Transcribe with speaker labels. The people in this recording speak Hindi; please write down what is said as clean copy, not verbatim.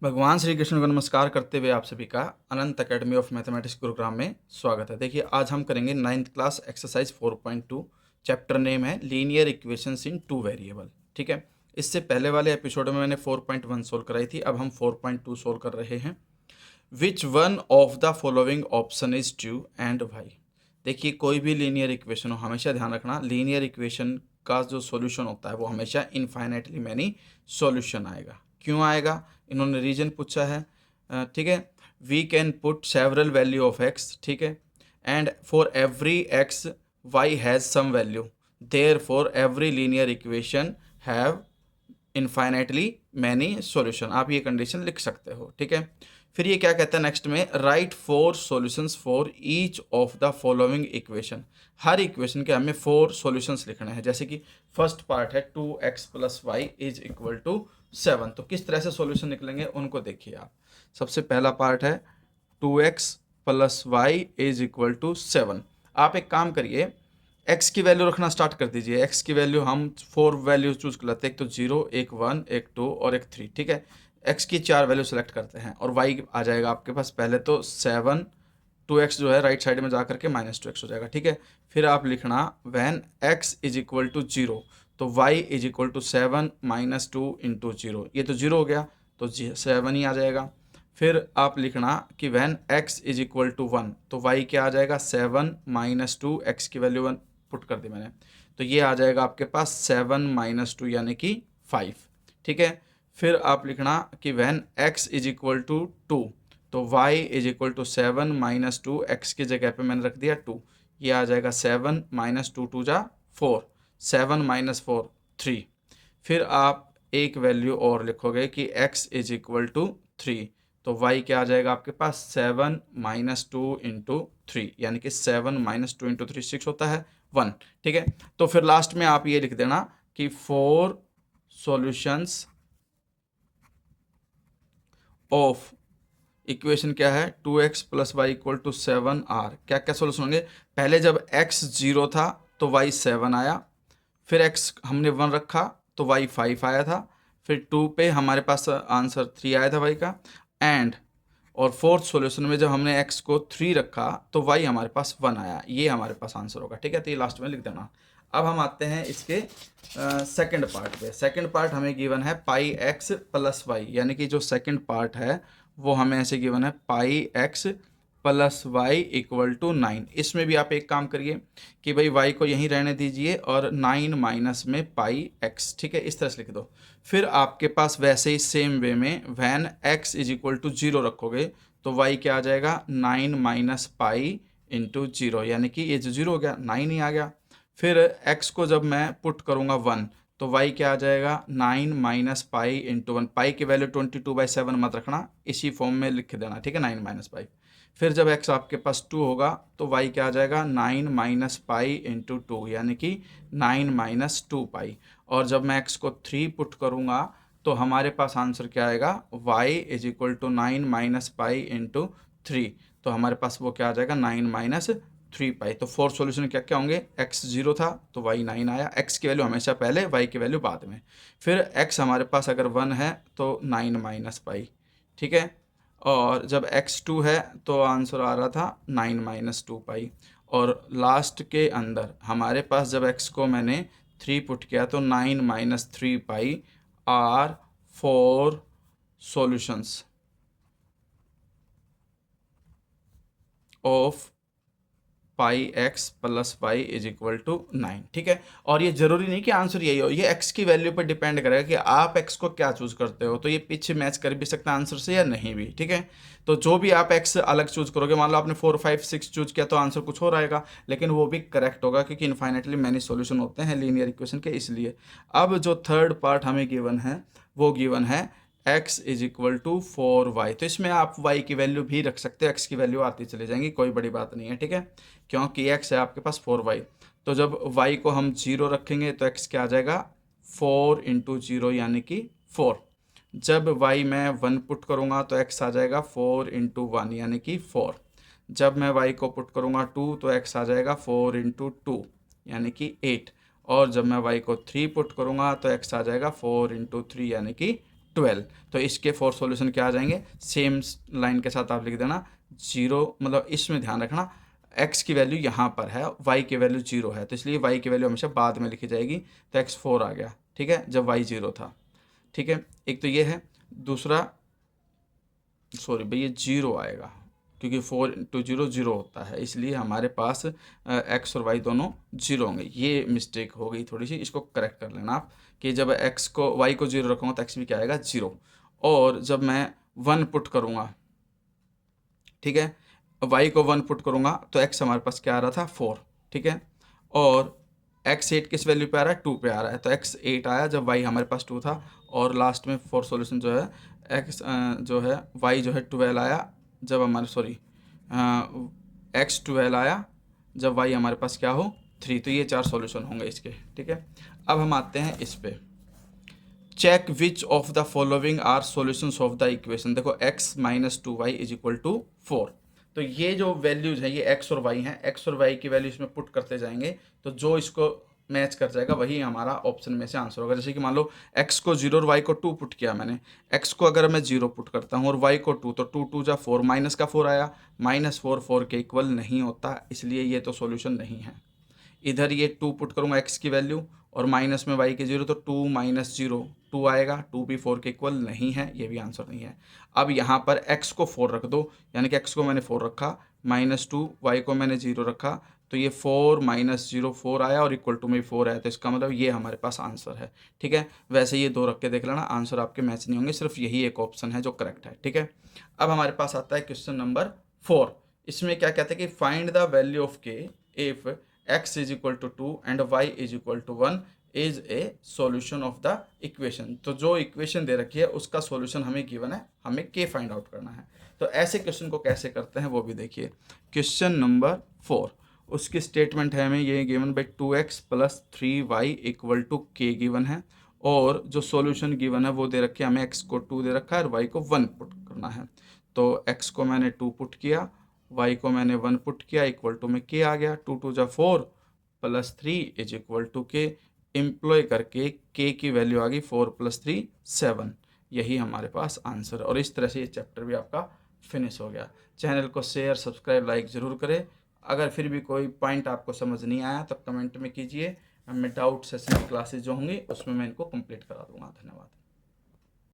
Speaker 1: भगवान श्री कृष्ण को नमस्कार करते हुए आप सभी का Anant academy of mathematics Gurugram में स्वागत है। देखिए आज हम करेंगे 9th class exercise 4.2। Chapter name है linear equations in two variable. ठीक है, इससे पहले वाले एपिसोड में मैंने 4.1 सोल्व कराई थी, अब हम 4.2 सोल्व कर रहे हैं। Which one of the following option is true and why. देखिए कोई भी लीनियर इक्वेशन हो, हमेशा ध्यान रखना लीनियर इक्वेशन का जो सॉल्यूशन होता है वो हमेशा इनफाइनाइटली मैनी सॉल्यूशन आएगा। क्यों आएगा, इन्होंने रीजन पूछा है। ठीक है, we can put several value of x. ठीक है, and for every x Y has some value, there for every linear equation have infinitely many solution. आप ये कंडीशन लिख सकते हो। ठीक है, फिर ये क्या कहता है नेक्स्ट में, right 4 solutions for each of the following equation. Her equation के हमें 4 सॉल्यूशंस लिखने हैं। जैसे कि फर्स्ट पार्ट है 2x plus Y is equal to 7। तो किस तरह से सॉल्यूशन निकलेंगे उनको देखिए आप। सबसे पहला पार्ट है 2x plus Y is equal to 7। आप एक काम करिए, x की वैल्यू रखना स्टार्ट कर दीजिए। x की वैल्यू हम 4 वैल्यू चूज कर लेते हैं, एक तो 0, एक 1, एक 2 और एक 3। ठीक है, x की 4 वैल्यू सेलेक्ट करते हैं और y आ जाएगा आपके पास पहले तो 7, 2x जो है राइट साइड में जा करके -2x हो जाएगा। ठीक है, फिर आप लिखना when x is equal to 0, तो y is equal to 7 - 2 into 0। ये तो 0 हो गया तो 7 ही आ जाएगा। फिर आप लिखना कि when x is equal to 1, तो y क्या आ जाएगा 7 - 2, x की वैल्यू 1 पुट कर दी मैंने, तो ये आ जाएगा आपके पास 7 - 2 यानी कि 5। ठीक है, फिर आप लिखना कि when x is equal to 2, तो y is equal to 7 - 2, x की जगह पे मैंने रख दिया 2, ये आ जाएगा 7 - 2 2 जा 4, 7 - 4 3। फिर आप एक वैल्यू और लिखोगे कि x इज इक्वल टू 3, तो y क्या आ जाएगा आपके पास 7 - 2 इंटू 3, यानी कि 7 - 2 इंटू 3 6 होता है 1। ठीक है, तो फिर लास्ट में आप ये लिख देना कि 4 सॉल्यूशंस ऑफ इक्वेशन क्या है 2x plus Y equal to 7 are. क्या क्या सोल्यूशन होंगे, पहले जब x 0 था तो y 7 आया, फिर x हमने 1 रखा तो y 5 आया था, फिर 2 पे हमारे पास आंसर 3 आया था y का, एंड और फोर्थ सॉल्यूशन में जब हमने x को 3 रखा तो y हमारे पास 1 आया। ये हमारे पास आंसर होगा। ठीक है, तो ये लास्ट में लिख देना। अब हम आते हैं इसके सेकंड पार्ट पे। सेकंड पार्ट हमें गिवन है पाई एक्स प्लस वाई, यानी कि जो सेकंड पार्ट है वो हमें ऐसे गिवन है pi x plus Y equal to 9। इसमें भी आप एक काम करिए कि भाई y को यहीं रहने दीजिए और 9 माइनस में पाई x। ठीक है, इस तरह से लिख दो। फिर आपके पास वैसे ही सेम वे में when x is equal to 0 रखोगे तो y क्या आ जाएगा 9 माइनस पाई इंटू 0, यानी कि ये जो 0 हो गया 9 ही आ गया। फिर x को जब मैं पुट करूँगा 1, तो y क्या आ जाएगा 9 माइनस पाई इंटू 1। पाई की वैल्यू 22/7 मत रखना, इसी फॉर्म में लिख देना। ठीक है, 9 माइनस पाई। फिर जब x आपके पास 2 होगा तो y क्या आ जाएगा 9 माइनस पाई इंटू 2, यानी कि 9 माइनस 2 पाई। और जब मैं x को 3 पुट करूँगा तो हमारे पास आंसर क्या आएगा y is equal to 9 minus pi into 3, तो हमारे पास वो क्या आ जाएगा 9 माइनस 3 पाई। तो 4 सॉल्यूशन क्या क्या होंगे, x 0 था तो y 9 आया, x की वैल्यू हमेशा पहले, y की वैल्यू बाद में। फिर x हमारे पास अगर 1 है तो 9 माइनस पाई। ठीक है, और जब x2 है तो आंसर आ रहा था 9 माइनस 2 पाई। और लास्ट के अंदर हमारे पास जब x को मैंने 3 पुट किया तो 9 minus 3 pi are 4 solutions of pi x plus Y is equal to 9। ठीक है, और ये जरूरी नहीं कि आंसर यही हो, ये x की वैल्यू पर डिपेंड करेगा कि आप x को क्या चूज करते हो। तो ये पीछे मैच कर भी सकता है आंसर से या नहीं भी। ठीक है, तो जो भी आप x अलग चूज करोगे, मान लो आपने 4 5 6 चूज किया तो आंसर कुछ और आएगा, लेकिन वो भी करेक्ट होगा क्योंकि इनफाइनाइटली मैनी सॉल्यूशन होते हैं लीनियर इक्वेशन के, इसलिए। अब जो थर्ड पार्ट हमें गिवन है वो गिवन है x is equal to 4y। तो इसमें आप y की वैल्यू भी रख सकते हो, x की वैल्यू आती चली जाएंगी, कोई बड़ी बात नहीं है। ठीक है, क्योंकि x है आपके पास 4y, तो जब y को हम 0 रखेंगे तो x क्या आ जाएगा 4 इंटू 0 यानी कि 4। जब y मैं 1 पुट करूँगा तो x आ जाएगा 4 इंटू 1 यानी कि 4। जब मैं y को पुट करूँगा 2 तो x आ जाएगा 4 इंटू 2 यानी कि 8। और जब मैं y को 3 पुट करूँगा तो x आ जाएगा 4 इंटू 3 यानी कि 12। तो इसके 4 सॉल्यूशन क्या आ जाएंगे, सेम लाइन के साथ आप लिख देना 0, मतलब इसमें ध्यान रखना x की वैल्यू यहाँ पर है, y की वैल्यू 0 है, तो इसलिए y की वैल्यू हमेशा बाद में लिखी जाएगी। तो x 4 आ गया, ठीक है, जब y 0 था। ठीक है, एक तो ये है। दूसरा, सॉरी भैया 0 आएगा, क्योंकि 4 इंटू 0 0 होता है, इसलिए हमारे पास x और y दोनों 0 होंगे। ये मिस्टेक हो गई थोड़ी सी, इसको करेक्ट कर लेना आप कि जब x को y को 0 रखूँगा तो x भी क्या आएगा 0। और जब मैं 1 पुट करूँगा, ठीक है, y को 1 पुट करूँगा तो x हमारे पास क्या आ रहा था 4, ठीक है, और x 8 किस वैल्यू पे आ रहा है 2 पे आ रहा है, तो x 8 आया जब y हमारे पास 2 था। और लास्ट में 4 सॉल्यूशन जो है x जो है y जो है 12 आया जब हमारे x 12 आया जब y हमारे पास क्या हो 3। तो ये 4 सॉल्यूशन होंगे इसके, ठीक है। अब हम आते हैं इस पे, check which of the following are solutions of the equation. देखो x minus 2y is equal to 4। तो ये जो वैल्यूज हैं ये x और y हैं, x और y की वैल्यू इसमें पुट करते जाएंगे, तो जो इसको मैच कर जाएगा वही हमारा ऑप्शन में से आंसर होगा। जैसे कि मान लो x को 0 और y को 2 पुट किया मैंने, x को अगर मैं 0 पुट करता हूँ और y को 2, तो 2 2 जा 4, माइनस का 4 आया, माइनस 4 4 के इक्वल नहीं होता, इसलिए ये तो सॉल्यूशन नहीं है। इधर ये 2 पुट करूँगा x की वैल्यू और माइनस में y के 0, तो 2 माइनस 0 2 आएगा, 2 भी 4 के इक्वल नहीं है, ये भी आंसर नहीं है। अब यहाँ पर x को 4 रख दो, यानी कि x को मैंने 4 रखा, माइनस 2, y को मैंने 0 रखा, तो ये 4 माइनस 0 4 आया और इक्वल टू में 4 आया, तो इसका मतलब ये हमारे पास आंसर है। ठीक है, वैसे ये 2 रख के देख लेना, आंसर आपके मैच नहीं होंगे, सिर्फ यही एक ऑप्शन है जो करेक्ट है। ठीक है, अब हमारे पास आता है क्वेश्चन नंबर 4। इसमें क्या कहते हैं कि find the value of k if x is equal to 2 and y is equal to 1 is a solution of the equation. तो जो इक्वेशन दे रखी है उसका सॉल्यूशन हमें गिवन है, हमें k फाइंड आउट करना है। तो ऐसे क्वेश्चन को कैसे करते हैं वो भी देखिए। क्वेश्चन नंबर 4, उसकी स्टेटमेंट है हमें ये given by 2x plus 3y equal to k given है, और जो सॉल्यूशन गिवन है वो दे रखी है हमें, x को 2 दे रखा है और y को 1 पुट करना है। तो x को मैंने 2 पुट किया, y को मैंने 1 पुट किया, इक्वल टू में k आ गया, 2 2 जा 4 plus 3 is equal to k। Employ करके k की वैल्यू आ गई 4 प्लस 3 7। यही हमारे पास आंसर है, और इस तरह से ये चैप्टर भी आपका फिनिश हो गया। चैनल को शेयर सब्सक्राइब लाइक ज़रूर करें। अगर फिर भी कोई पॉइंट आपको समझ नहीं आया तो कमेंट में कीजिए, मैं डाउट सेशन क्लासेज जो होंगी उसमें मैं इनको कंप्लीट करा दूंगा। धन्यवाद।